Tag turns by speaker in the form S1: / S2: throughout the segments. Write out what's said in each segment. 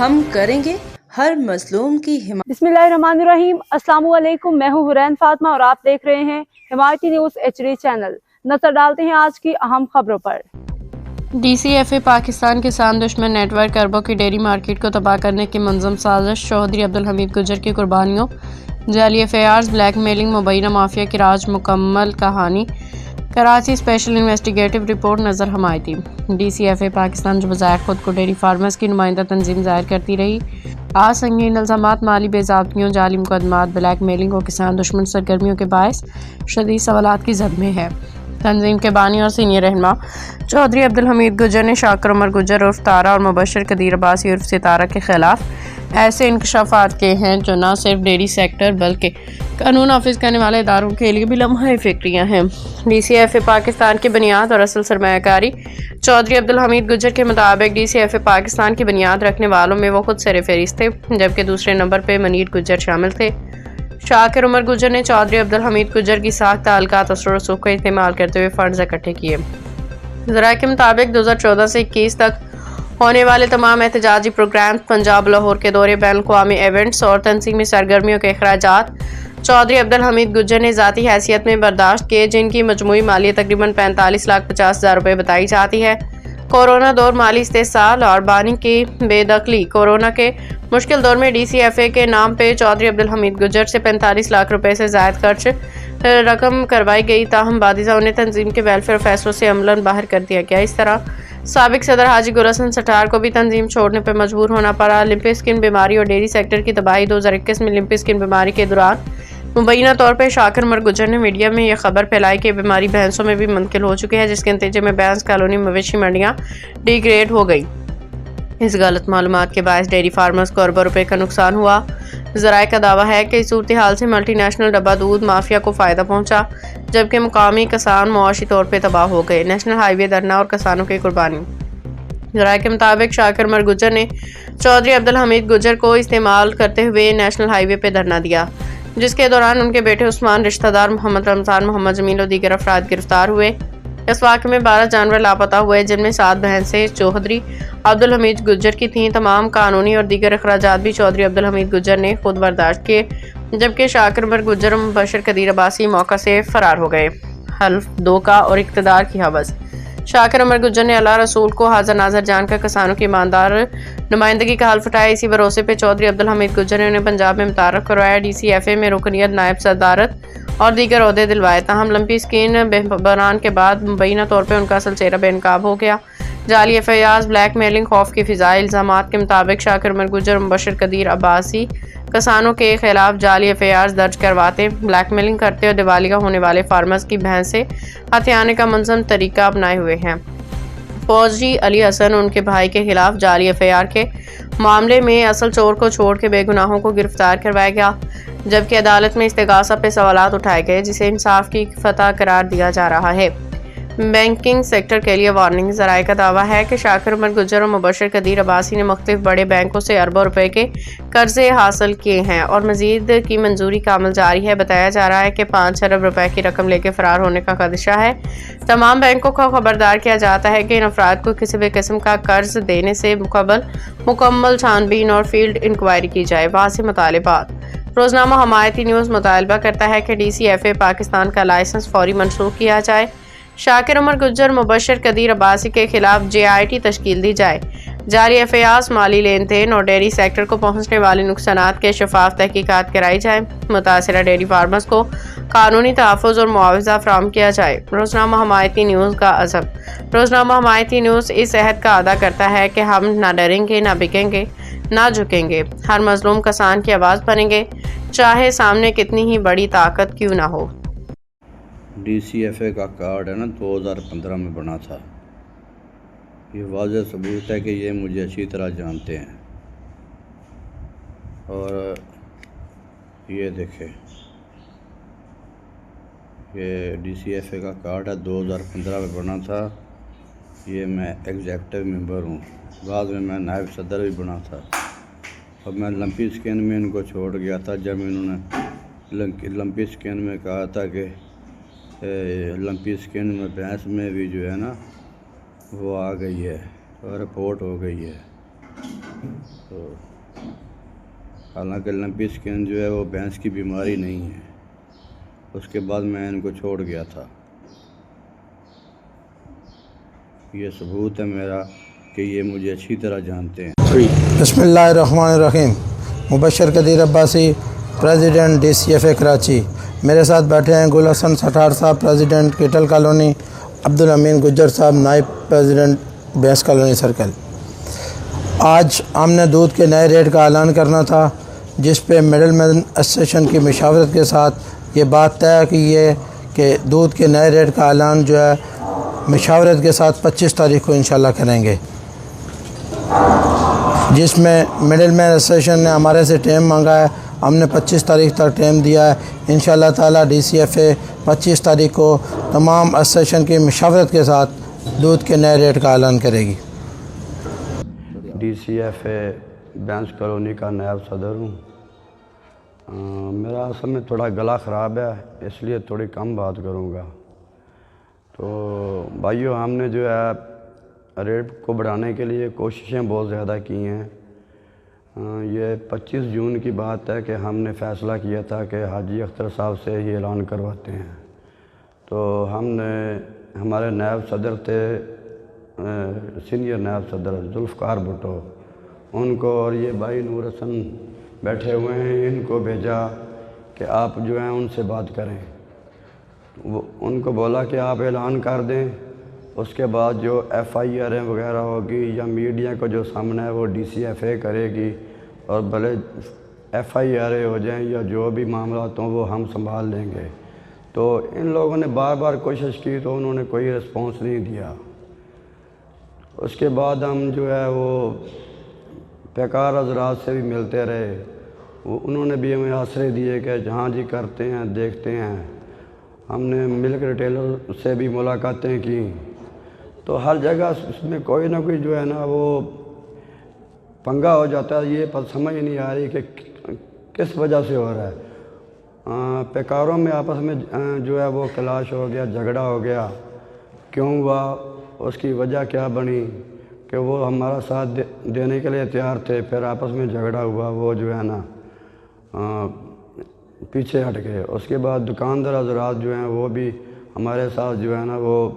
S1: ہم کریں گے ہر مظلوم کی حمایت۔
S2: بسم اللہ الرحمن الرحیم۔ السلام علیکم، میں ہوں حرین فاطمہ اور آپ دیکھ رہے ہیں حمایتی نیوز HD چینل۔ نظر ڈالتے ہیں آج کی اہم خبروں پر۔
S3: DCFA پاکستان کسان دشمن نیٹ ورک اربوں کی ڈیری مارکیٹ کو تباہ کرنے کی منظم سازش، چودھری عبدالحمید گجر کی قربانیوں، جعلی FIRs، بلیک میلنگ، مبینہ مافیا کی راج مکمل کہانی، کراچی اسپیشل انویسٹیگیٹو رپورٹ۔ نظر حمایتی DCFA پاکستان جو بظاہر خود کو ڈیری فارمرز کی نمائندہ تنظیم ظاہر کرتی رہی، آج سنگین الزامات، مالی بے ضابطگیوں، جعلی مقدمات، بلیک میلنگ اور کسان دشمن سرگرمیوں کے باعث شدید سوالات کی زد میں ہے۔ تنظیم کے بانی اور سینئر رہنما چودھری عبدالحمید گجر نے شاکر عمر گجر عرف تارا اور مبشر قدیر عباسی عرف ستارہ کے خلاف ایسے انکشافات کیے ہیں جو نہ صرف ڈیری سیکٹر بلکہ قانون نافذ کرنے والے اداروں کے لیے بھی لمحہ فکریہ ہیں۔ DCFA پاکستان کی بنیاد اور اصل سرمایہ کاری چودھری عبدالحمید گجر کے مطابق DCFA پاکستان کی بنیاد رکھنے والوں میں وہ خود سر فہرست تھے، جبکہ دوسرے نمبر پہ منیر گجر شامل تھے۔ شاکر عمر گجر نے چودھری عبدالحمید گجر کی ساکھ، تعلقات، اثر و رسوخ کا استعمال کرتے ہوئے فنڈز اکٹھے کیے۔ ذرائع کے مطابق 2014 سے 21 تک ہونے والے تمام احتجاجی پروگرامز، پنجاب لاہور کے دورے، بین الاقوامی ایونٹس اور تنظیمی سرگرمیوں کے اخراجات چودھری عبدالحمید گجر نے ذاتی حیثیت میں برداشت کیے، جن کی مجموعی مالیت تقریباً 45,50,000 روپے بتائی جاتی ہے۔ کورونا دور، مالی استحصال اور بانی کی بے دخلی۔ کورونا کے مشکل دور میں DCFA کے نام پہ چودھری عبدالحمید گجر سے 45 لاکھ روپے سے زائد خرچ رقم کروائی گئی، تاہم بعدازاں انہیں تنظیم کے ویلفیئر فیصلوں سے عملاً باہر کر دیا گیا۔ اس طرح سابق صدر حاجی گل حسن سٹار کو بھی تنظیم چھوڑنے پر مجبور ہونا پڑا۔ لمپی اسکن بیماری اور ڈیری سیکٹر کی تباہی۔ 2021 میں لمپی اسکن بیماری کے دوران مبینہ طور پر شاکر عمر گجر نے میڈیا میں یہ خبر پھیلائی کہ بیماری بھینسوں میں بھی منتقل ہو چکی ہے، جس کے نتیجے میں بینس کالونی مویشی منڈیاں ڈی گریڈ ہو گئی۔ اس غلط معلومات کے باعث ڈیری فارمرز کو اربوں روپے کا نقصان ہوا۔ ذرائع کا دعویٰ ہے کہ اس صورتحال سے ملٹی نیشنل ڈبہ دودھ مافیا کو فائدہ پہنچا، جبکہ مقامی کسان معاشی طور پہ تباہ ہو گئے۔ نیشنل ہائی وے دھرنا اور کسانوں کی قربانی۔ ذرائع کے مطابق شاکر عمر گجر نے چودھری عبدالحمید گجر کو استعمال کرتے ہوئے نیشنل ہائی وے پہ دھرنا دیا، جس کے دوران ان کے بیٹے عثمان، رشتہ دار محمد رمضان، محمد جمیل اور دیگر افراد گرفتار ہوئے۔ اس واقعے میں 12 جانور لاپتہ ہوئے، جن میں 7 بھینسیں چودھری عبدالحمید گجر کی تھیں۔ تمام قانونی اور دیگر اخراجات بھی چودھری عبدالحمید گجر نے خود برداشت کیے، جبکہ شاکر عمر گجر اور مبشر قدیر عباسی موقع سے فرار ہو گئے۔ حلف، دھوکہ اور اقتدار کی ہوس۔ شاکر عمر گجر نے اللہ رسول کو حاضر ناظر جان کر کسانوں کی ایماندار نمائندگی کا حلف اٹھایا۔ اسی بھروسے پہ چودھری عبدالحمید گجر نے انہیں پنجاب میں متعارف کروایا، DCFA میں رکنیت، نائب صدارت اور دیگر عہدے دلوائے، تاہم لمپی اسکن بحران کے بعد مبینہ طور پہ ان کا اصل چہرہ بے نقاب ہو گیا۔ جعلی FIRs، بلیک میلنگ، خوف کی فضائے۔ الزامات کے مطابق شاکر عمر گجر اور مبشر قدیر عباسی کسانوں کے خلاف جعلی FIRs درج کرواتے، بلیک میلنگ کرتے اور دیوالیہ ہونے والے فارمرز کی بھینسیں ہتھیانے کا منظم طریقہ اپنائے ہوئے ہیں۔ فوجی علی حسن اور ان کے بھائی کے خلاف جعلی FIR کے معاملے میں اصل چور کو چھوڑ کے بے گناہوں کو گرفتار کروایا گیا، جبکہ عدالت میں استغاثہ پہ سوالات اٹھائے گئے، جسے انصاف کی فتح قرار دیا جا رہا ہے۔ بینکنگ سیکٹر کے لیے وارننگ۔ ذرائع کا دعویٰ ہے کہ شاکر عمر گجر اور مبشر قدیر عباسی نے مختلف بڑے بینکوں سے اربوں روپے کے قرضے حاصل کیے ہیں اور مزید کی منظوری کا عمل جاری ہے۔ بتایا جا رہا ہے کہ 5 ارب روپے کی رقم لے کے فرار ہونے کا خدشہ ہے۔ تمام بینکوں کو خبردار کیا جاتا ہے کہ ان افراد کو کسی بھی قسم کا قرض دینے سے قبل مکمل چھان بین اور فیلڈ انکوائری کی جائے۔ واضح مطالبات۔ روزنامہ حمایتی نیوز مطالبہ کرتا ہے کہ DCFA پاکستان کا لائسنس فوری منسوخ کیا جائے۔ شاکر عمر گجر، مبشر قدیر عباسی کے خلاف JIT تشکیل دی جائے۔ جعلی FIRs، مالی لین دین اور ڈیری سیکٹر کو پہنچنے والے نقصانات کے شفاف تحقیقات کرائی جائے۔ متاثرہ ڈیری فارمرز کو قانونی تحفظ اور معاوضہ فراہم کیا جائے۔ روزنامہ حمایتی نیوز کا عزم۔ روزنامہ حمایتی نیوز اس عہد کا ادا کرتا ہے کہ ہم نہ ڈریں گے، نہ بکیں گے، نہ جھکیں گے، ہر مظلوم کسان کی آواز بنیں گے، چاہے سامنے کتنی ہی بڑی طاقت کیوں نہ ہو۔
S4: DCFA کا کارڈ ہے نا 2015 میں بنا تھا۔ یہ واضح ثبوت ہے کہ یہ مجھے اچھی طرح جانتے ہیں، اور یہ دیکھیں، یہ DCFA کا کارڈ ہے، 2015 میں بنا تھا۔ یہ میں ایگزیکٹو ممبر ہوں، بعد میں نائب صدر بھی بنا تھا، اور میں لمپی اسکین میں ان کو چھوڑ گیا تھا جب انہوں نے لمپی اسکین میں کہا تھا کہ لمپی اسکن میں بھینس میں بھی جو ہے نا وہ آ گئی ہے، رپورٹ ہو گئی ہے۔ تو حالانکہ لمپی اسکن جو ہے وہ بھینس کی بیماری نہیں ہے. اس کے بعد میں ان کو چھوڑ گیا تھا. یہ ثبوت ہے میرا کہ یہ مجھے اچھی طرح جانتے ہیں.
S5: بسم اللہ الرحمن الرحیم. مبشر قدیر عباسی، پریزیڈنٹ DCFA کراچی. میرے ساتھ بیٹھے ہیں گل حسن سٹھار صاحب، پریزیڈنٹ کیٹل کالونی، عبدالامین گجر صاحب، نائب پریزیڈنٹ بینس کالونی سرکل. آج ہم نے دودھ کے نئے ریٹ کا اعلان کرنا تھا، جس پہ مڈل مین ایسوسیشن کی مشاورت کے ساتھ یہ بات طے کی ہے کہ دودھ کے نئے ریٹ کا اعلان جو ہے مشاورت کے ساتھ 25 تاریخ کو انشاءاللہ کریں گے، جس میں مڈل مین ایسوسیشن نے ہمارے سے ٹائم مانگا ہے. ہم نے 25 تاریخ تک ٹائم دیا ہے. انشاءاللہ تعالی DCFA 25 تاریخ کو تمام ایسوسیشن کی مشاورت کے ساتھ دودھ کے نئے ریٹ کا اعلان کرے گی.
S4: DCFA بینس کالونی کا نائب صدر ہوں. میرا اصل میں تھوڑا گلا خراب ہے، اس لیے تھوڑی کم بات کروں گا. تو بھائیو، ہم نے جو ہے ریٹ کو بڑھانے کے لیے کوششیں بہت زیادہ کی ہیں. یہ 25 جون کی بات ہے کہ ہم نے فیصلہ کیا تھا کہ حاجی اختر صاحب سے ہی اعلان کرواتے ہیں. تو ہم نے، ہمارے نائب صدر تھے، سینئر نائب صدر ذوالفقار بھٹو، ان کو اور یہ بھائی نور حسن بیٹھے ہوئے ہیں، ان کو بھیجا کہ آپ جو ہیں ان سے بات کریں. ان کو بولا کہ آپ اعلان کر دیں، اس کے بعد جو FIR وغیرہ ہوگی یا میڈیا کو جو سامنا ہے وہ DCFA کرے گی، اور بھلے FIR ہو جائیں یا جو بھی معاملات ہوں وہ ہم سنبھال لیں گے. تو ان لوگوں نے بار بار کوشش کی تو انہوں نے کوئی رسپانس نہیں دیا. اس کے بعد ہم جو ہے وہ پیکار حضرات سے بھی ملتے رہے. انہوں نے بھی ہمیں آسرے دیے کہ جہاں جی کرتے ہیں دیکھتے ہیں. ہم نے ملک ریٹیلر سے بھی ملاقاتیں کی. تو ہر جگہ اس میں کوئی نہ کوئی جو ہے نا وہ پنگا ہو جاتا ہے. یہ سمجھ نہیں آ رہی کہ کس وجہ سے ہو رہا ہے. پیکاروں میں آپس میں جو ہے وہ کلاش ہو گیا، جھگڑا ہو گیا. کیوں ہوا، اس کی وجہ کیا بنی کہ وہ ہمارا ساتھ دینے کے لیے تیار تھے، پھر آپس میں جھگڑا ہوا، وہ جو ہے نا پیچھے ہٹ گئے. اس کے بعد دکاندار حضرات جو ہیں وہ بھی ہمارے ساتھ جو ہے نا وہ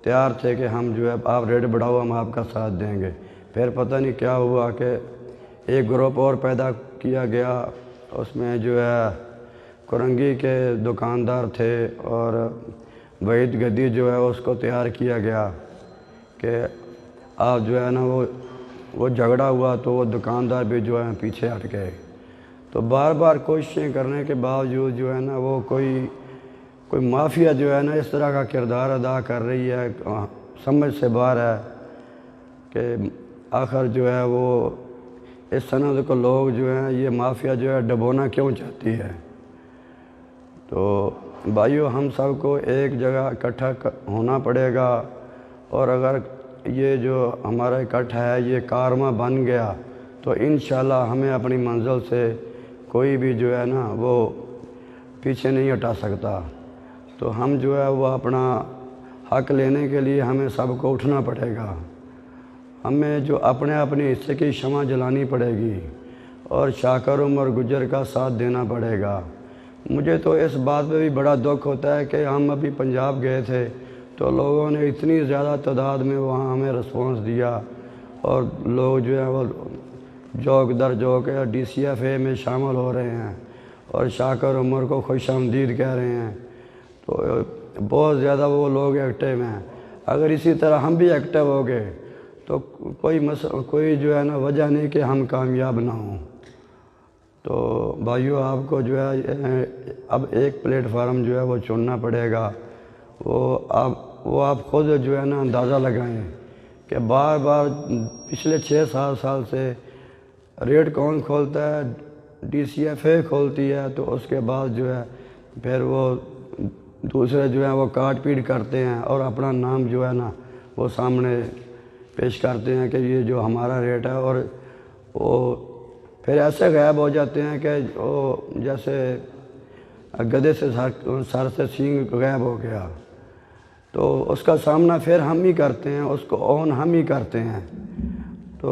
S4: تیار تھے کہ ہم جو ہے آپ ریٹ بڑھاؤ، ہم آپ کا ساتھ دیں گے. پھر پتہ نہیں کیا ہوا کہ ایک گروپ اور پیدا کیا گیا. اس میں جو ہے کرنگی کے دکاندار تھے اور وحید گدی جو ہے اس کو تیار کیا گیا کہ آپ جو ہے نا وہ جھگڑا ہوا تو وہ دکاندار بھی جو ہے پیچھے ہٹ گئے. تو بار بار کوششیں کرنے کے باوجود جو ہے نا وہ کوئی مافیا جو ہے نا اس طرح کا کردار ادا کر رہی ہے، سمجھ سے باہر ہے کہ آخر جو ہے وہ اس صنعت کو لوگ جو ہیں یہ مافیا جو ہے ڈبونا کیوں چاہتی ہے. تو بھائیو، ہم سب کو ایک جگہ اکٹھا ہونا پڑے گا، اور اگر یہ جو ہمارا اکٹھا ہے یہ کارواں بن گیا تو انشاءاللہ ہمیں اپنی منزل سے کوئی بھی جو ہے نا وہ پیچھے نہیں ہٹا سکتا. تو ہم جو ہے وہ اپنا حق لینے کے لیے ہمیں سب کو اٹھنا پڑے گا. ہمیں جو اپنے حصے کی شمع جلانی پڑے گی اور شاکر عمر گجر کا ساتھ دینا پڑے گا. مجھے تو اس بات پہ بھی بڑا دکھ ہوتا ہے کہ ہم ابھی پنجاب گئے تھے تو لوگوں نے اتنی زیادہ تعداد میں وہاں ہمیں رسپانس دیا، اور لوگ جو ہے وہ جوک در جوک DCFA میں شامل ہو رہے ہیں اور شاکر عمر کو خوش آمدید کہہ رہے ہیں. تو بہت زیادہ وہ لوگ ایکٹیو ہیں. اگر اسی طرح ہم بھی ایکٹیو ہو گئے تو کوئی جو ہے نا وجہ نہیں کہ ہم کامیاب نہ ہوں. تو بھائیو، آپ کو جو ہے اب ایک پلیٹ فارم جو ہے وہ چننا پڑے گا. وہ آپ خود جو ہے نا اندازہ لگائیں کہ بار بار پچھلے 6-7 سال سے ریٹ کون کھولتا ہے، DCFA کھولتی ہے. تو اس کے بعد جو ہے پھر وہ دوسرے جو ہیں وہ کاٹ پیٹ کرتے ہیں اور اپنا نام جو ہے نا وہ سامنے پیش کرتے ہیں کہ یہ جو ہمارا ریٹ ہے، اور وہ پھر ایسے غائب ہو جاتے ہیں کہ وہ جیسے گدھے سے سر سے سینگ غائب ہو گیا. تو اس کا سامنا پھر ہم ہی کرتے ہیں، اس کو اون ہم ہی کرتے ہیں. تو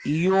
S6: EO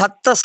S6: 7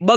S6: 2